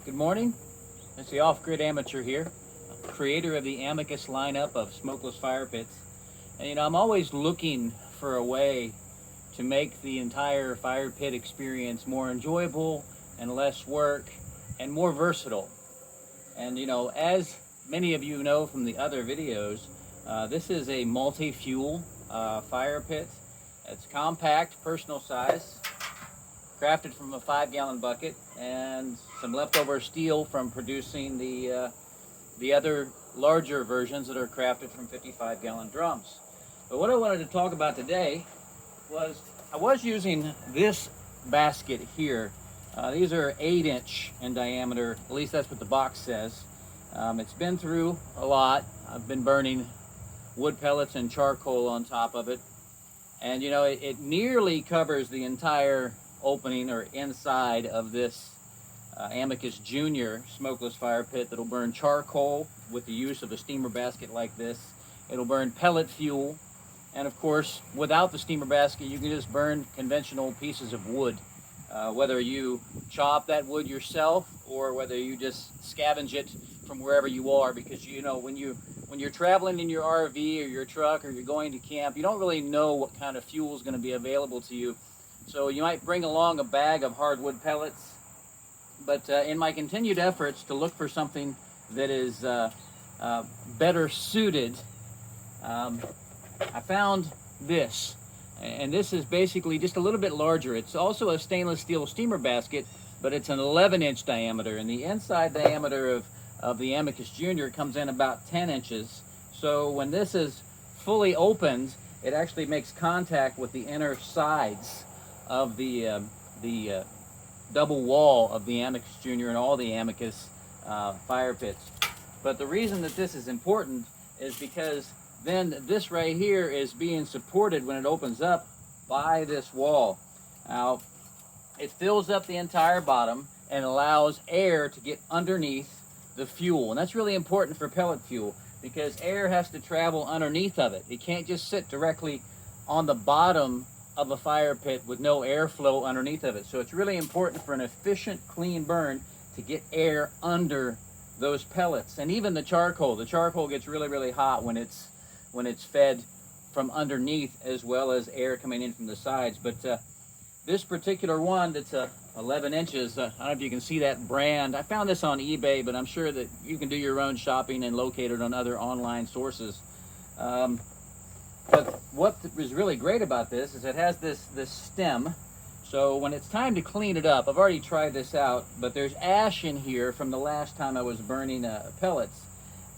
Good morning. It's the Off-Grid Amateur here, creator of the Amicus lineup of smokeless fire pits. And I'm always looking for a way to make the entire fire pit experience more enjoyable and less work and more versatile. And as many of you know from the other videos, this is a multi-fuel fire pit. It's compact, personal size, crafted from a 5-gallon bucket and some leftover steel from producing the other larger versions that are crafted from 55-gallon drums. But what I wanted to talk about today was I was using this basket here. These are 8-inch in diameter, at least that's what the box says. It's been through a lot. I've been burning wood pellets and charcoal on top of it. And it nearly covers the entire opening or inside of this Amicus Jr smokeless fire pit that'll burn charcoal with the use of a steamer basket like this. It'll burn pellet fuel, and of course without the steamer basket you can just burn conventional pieces of wood, whether you chop that wood yourself or whether you just scavenge it from wherever you are, because when you're traveling in your RV or your truck or you're going to camp, you don't really know what kind of fuel is going to be available to you. So you might bring along a bag of hardwood pellets, but in my continued efforts to look for something that is better suited, I found this. And this is basically just a little bit larger. It's also a stainless steel steamer basket, but it's an 11-inch diameter, and the inside diameter of the Amicus Jr comes in about 10 inches. So when this is fully opened, it actually makes contact with the inner sides of the double wall of the Amicus Jr and all the Amicus fire pits. But the reason that this is important is because then this right here is being supported when it opens up by this wall. Now, it fills up the entire bottom and allows air to get underneath the fuel. And that's really important for pellet fuel, because air has to travel underneath of it. It can't just sit directly on the bottom of a fire pit with no airflow underneath of it. So it's really important for an efficient, clean burn to get air under those pellets. And even the charcoal gets really, really hot when it's fed from underneath, as well as air coming in from the sides. But this particular one that's 11 inches, I don't know if you can see that brand. I found this on eBay, but I'm sure that you can do your own shopping and locate it on other online sources. But what was really great about this is it has this stem. So when it's time to clean it up, I've already tried this out, but there's ash in here from the last time I was burning pellets.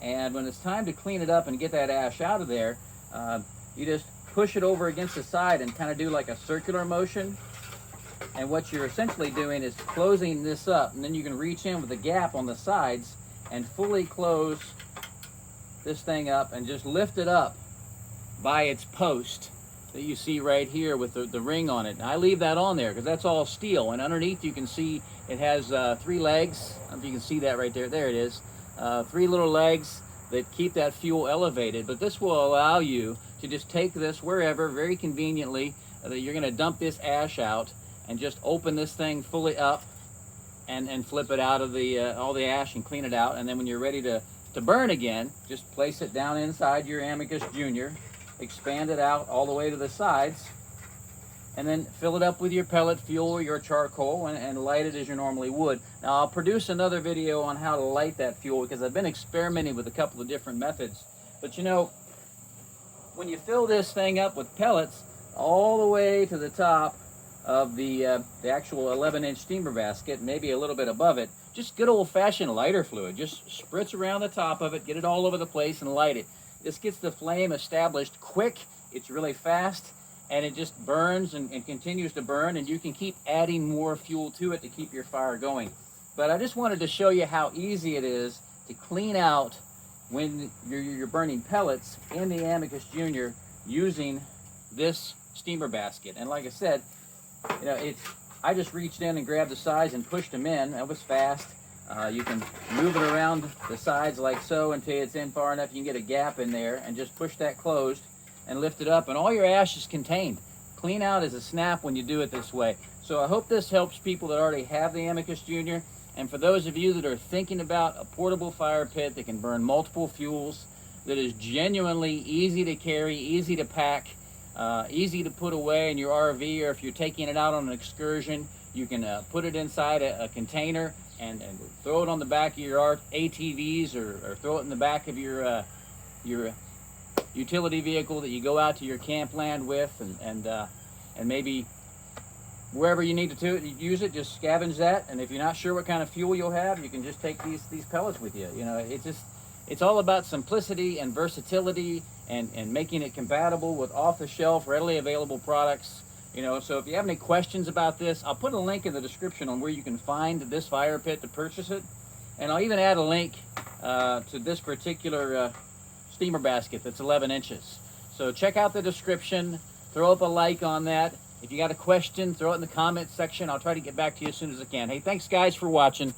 And when it's time to clean it up and get that ash out of there, you just push it over against the side and kind of do like a circular motion. And what you're essentially doing is closing this up, and then you can reach in with a gap on the sides and fully close this thing up and just lift it up by its post that you see right here with the ring on it. And I leave that on there because that's all steel, and underneath you can see it has 3 legs. I don't know if you can see that right there. There it is. 3 little legs that keep that fuel elevated. But this will allow you to just take this wherever very conveniently. That you're going to dump this ash out and just open this thing fully up and flip it out of the all the ash and clean it out. And then when you're ready to burn again, just place it down inside your Amicus Jr, expand it out all the way to the sides, and then fill it up with your pellet fuel or your charcoal and light it as you normally would. Now, I'll produce another video on how to light that fuel, because I've been experimenting with a couple of different methods. But when you fill this thing up with pellets all the way to the top of the actual 11-inch steamer basket, maybe a little bit above it, just good old-fashioned lighter fluid. Just spritz around the top of it, get it all over the place, and light it. This gets the flame established quick, it's really fast, and it just burns and continues to burn, and you can keep adding more fuel to it to keep your fire going. But I just wanted to show you how easy it is to clean out when you're burning pellets in the Amicus Jr using this steamer basket. And like I said, I just reached in and grabbed the sides and pushed them in. That was fast. You can move it around the sides like so until it's in far enough you can get a gap in there, and just push that closed and lift it up, and all your ash is contained. Clean out is a snap when you do it this way. So I hope this helps people that already have the Amicus Jr. And for those of you that are thinking about a portable fire pit that can burn multiple fuels, that is genuinely easy to carry, easy to pack, easy to put away in your RV, or if you're taking it out on an excursion, you can put it inside a container and throw it on the back of your ATVs, or throw it in the back of your utility vehicle that you go out to your campland with, and maybe wherever you need to use it, just scavenge that. And if you're not sure what kind of fuel you'll have, you can just take these pellets with you. You know, it's all about simplicity and versatility, and making it compatible with off-the-shelf, readily available products. You know, so if you have any questions about this, I'll put a link in the description on where you can find this fire pit to purchase it. And I'll even add a link to this particular steamer basket that's 11 inches. So check out the description, throw up a like on that. If you got a question, throw it in the comments section. I'll try to get back to you as soon as I can. Hey, thanks guys for watching.